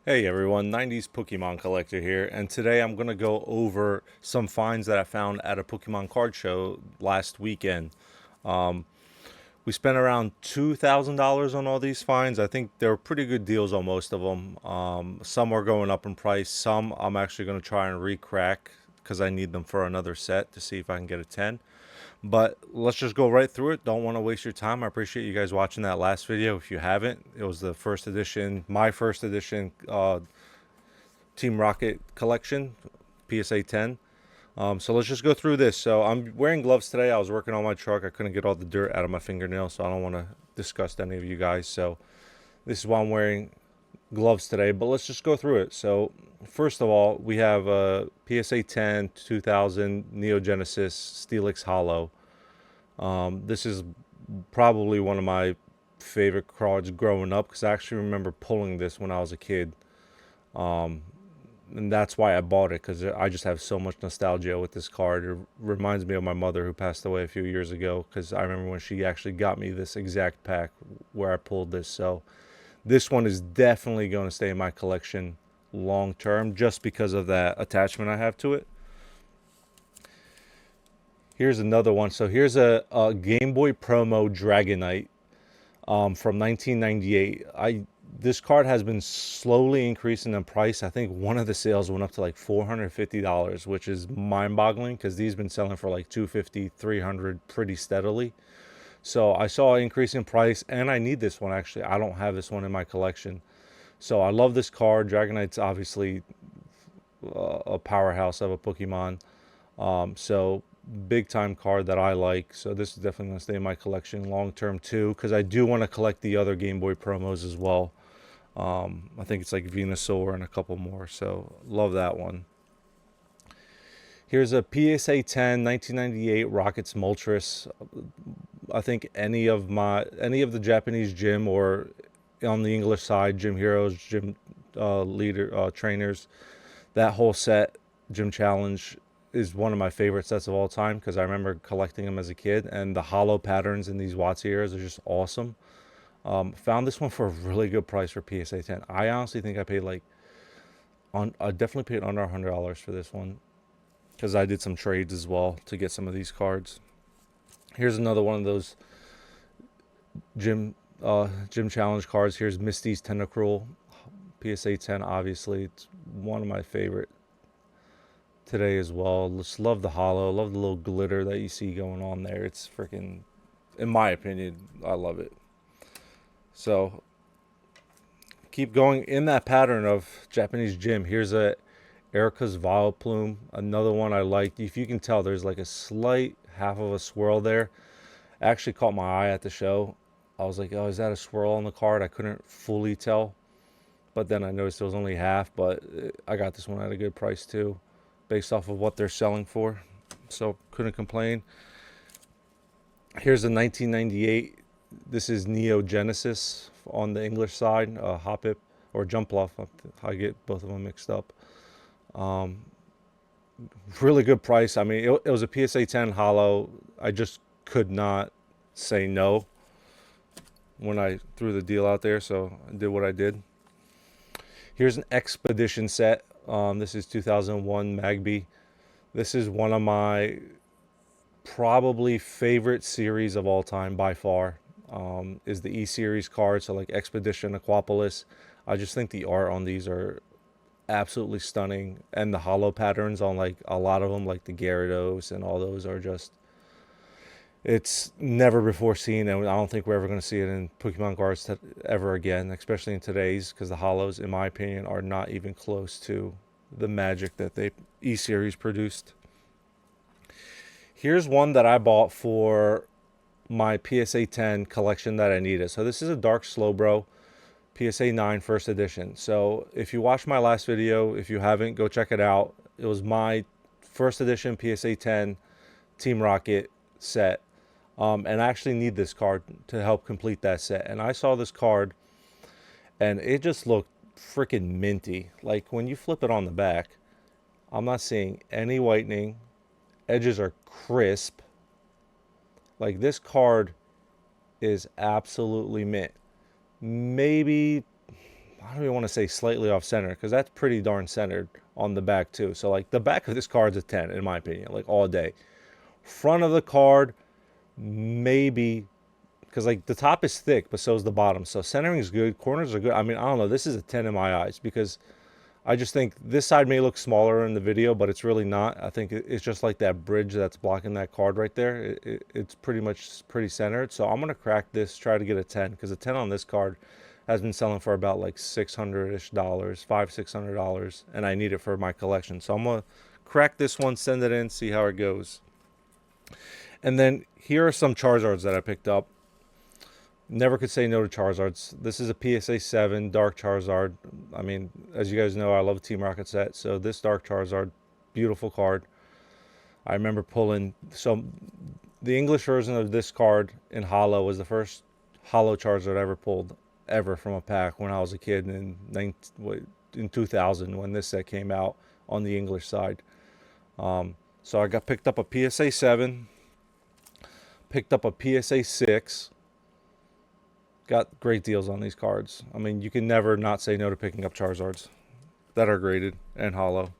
Hey everyone, 90s Pokemon collector here, and today I'm going to go over some finds that I found at a Pokemon card show last weekend. Um, we spent around $2,000 on all these finds. I think they were pretty good deals on most of them. Some are going up in price, some I'm actually going to try and re-crack because I need them for another set to see if I can get a 10. But let's just go right through it. Don't want to waste your time. I appreciate you guys watching that last video. If you haven't, it was the first edition, my first edition Team Rocket collection, PSA 10. So let's just go through this. So I'm wearing gloves today. I was working on my truck. I couldn't get all the dirt out of my fingernails, so I don't want to disgust any of you guys. So this is why I'm wearing gloves today. But let's just go through it. So first of all, we have a PSA 10 2000 Neo Genesis Steelix Hollow. This is probably one of my favorite cards growing up because I actually remember pulling this when I was a kid. Um, and that's why I bought it, because I just have so much nostalgia with this card. It reminds me of my mother who passed away a few years ago, because I remember when she actually got me this exact pack where I pulled this. So this one is definitely going to stay in my collection long term just because of that attachment I have to it. Here's another one. So here's a Game Boy Promo Dragonite from 1998. This card has been slowly increasing in price. I think one of the sales went up to like $450, which is mind-boggling because these been selling for like 250, 300 pretty steadily. So I saw an increase in price, and I need this one actually. I don't have this one in my collection. So I love this card. Dragonite's obviously a powerhouse of a Pokemon. So big time card that I like. So this is definitely going to stay in my collection long term too, because I do want to collect the other Game Boy promos as well. I think it's like Venusaur and a couple more. So love that one. Here's a PSA 10 1998 Rockets Moltres. I think any of the Japanese gym or on the English side, gym heroes, gym leader trainers, that whole set, Gym Challenge, is one of my favorite sets of all time because I remember collecting them as a kid, and the hollow patterns in these Watts ears are just awesome. Found this one for a really good price for PSA 10. I honestly think I paid I definitely paid under $100 for this one because I did some trades as well to get some of these cards. Here's another one of those gym challenge cards. Here's Misty's Tentacruel, PSA 10. Obviously, it's one of my favorite today as well. Just love the hollow, love the little glitter that you see going on there. It's freaking, in my opinion, I love it. So keep going in that pattern of Japanese gym. Here's a Erica's Vileplume, another one I liked. If you can tell, there's like a slight half of a swirl there. Actually caught my eye at the show. I was like, oh, is that a swirl on the card? I couldn't fully tell, but then I noticed it was only half. But I got this one at a good price too, based off of what they're selling for. So couldn't complain. Here's a 1998. This is Neo Genesis on the English side. Hoppip or Jumpluff. I get both of them mixed up. Um, Really good price. I mean, it was a PSA 10 hollow. I just could not say no when I threw the deal out there, so I did what I did. Here's an Expedition set. This is 2001 Magby. This is one of my probably favorite series of all time by far. Is the E series cards, so like Expedition, Aquapolis. I just think the art on these are absolutely stunning, and the hollow patterns on like a lot of them, like the Gyarados and all those, are just, it's never before seen, and I don't think we're ever going to see it in Pokemon cards ever again, especially in today's, because the hollows, in my opinion, are not even close to the magic that they E series produced. Here's one that I bought for my PSA 10 collection that I needed. So this is a Dark Slowbro PSA 9 first edition. So if you watched my last video, if you haven't, go check it out. It was my first edition PSA 10 Team Rocket set. And I actually need this card to help complete that set. And I saw this card and it just looked freaking minty. Like when you flip it on the back, I'm not seeing any whitening. Edges are crisp. Like this card is absolutely mint. Maybe I don't even want to say slightly off center, because that's pretty darn centered on the back too. So like the back of this card's a 10 in my opinion, like all day. Front of the card, maybe, because like the top is thick, but so is the bottom. So centering is good, corners are good. I mean, I don't know. This is a 10 in my eyes, because I just think this side may look smaller in the video, but it's really not. I think it's just like that bridge that's blocking that card right there. It's pretty much pretty centered. So I'm gonna crack this, try to get a 10, because a 10 on this card has been selling for about like $600-ish, $600, and I need it for my collection. So I'm gonna crack this one, send it in, see how it goes. And then here are some Charizards that I picked up. Never could say no to Charizards. This is a PSA 7 Dark Charizard. I mean, as you guys know, I love Team Rocket set. So this Dark Charizard, beautiful card. I remember pulling, so the English version of this card in Holo was the first Holo Charizard I ever pulled, ever, from a pack when I was a kid in 2000 when this set came out on the English side. So I picked up a PSA 7, picked up a PSA 6. Got great deals on these cards. I mean, you can never not say no to picking up Charizards that are graded and Holo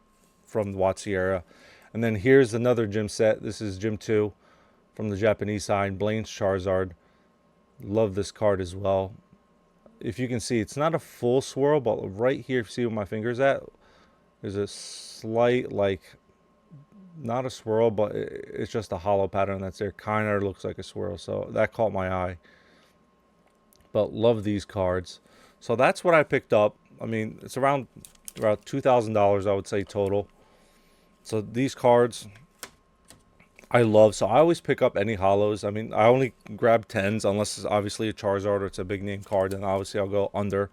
from the WotC era. And then here's another gym set. This is Gym 2 from the Japanese side. Blaine's Charizard. Love this card as well. If you can see, it's not a full swirl, but right here, see where my finger's at, there's a slight, like, not a swirl, but it's just a hollow pattern that's there. Kind of looks like a swirl, so that caught my eye. But love these cards. So that's what I picked up. I mean, it's around $2,000, I would say, total. So these cards I love. So I always pick up any holos. I mean, I only grab 10s unless it's obviously a Charizard or it's a big name card, then obviously I'll go under.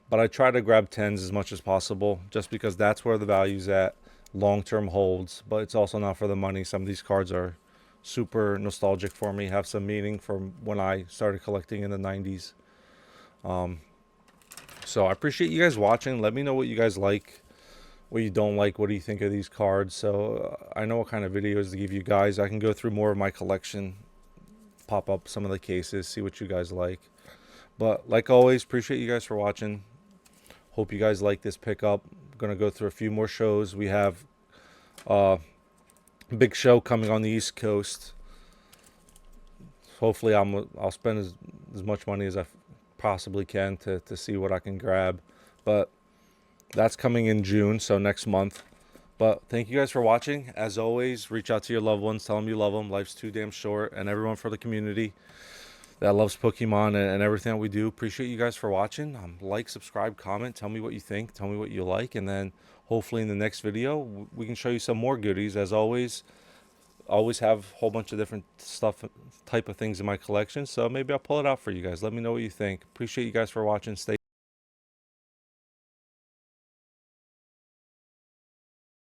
But I try to grab 10s as much as possible, just because that's where the value's at. Long-term holds, but it's also not for the money. Some of these cards are super nostalgic for me, have some meaning from when I started collecting in the 90s. So I appreciate you guys watching. Let me know what you guys like, what you don't like, what do you think of these cards. So I know what kind of videos to give you guys. I can go through more of my collection, pop up some of the cases, see what you guys like. But like always, appreciate you guys for watching. Hope you guys like this pickup. I'm gonna go through a few more shows. We have a big show coming on the East Coast. Hopefully I'll spend as much money as I possibly can to see what I can grab. But that's coming in June, so next month. But thank you guys for watching. As always, reach out to your loved ones. Tell them you love them. Life's too damn short. And everyone for the community that loves Pokemon and everything that we do. Appreciate you guys for watching. Like, subscribe, comment. Tell me what you think. Tell me what you like. And then hopefully in the next video, we can show you some more goodies. As always have a whole bunch of different type of things in my collection. So maybe I'll pull it out for you guys. Let me know what you think. Appreciate you guys for watching. Stay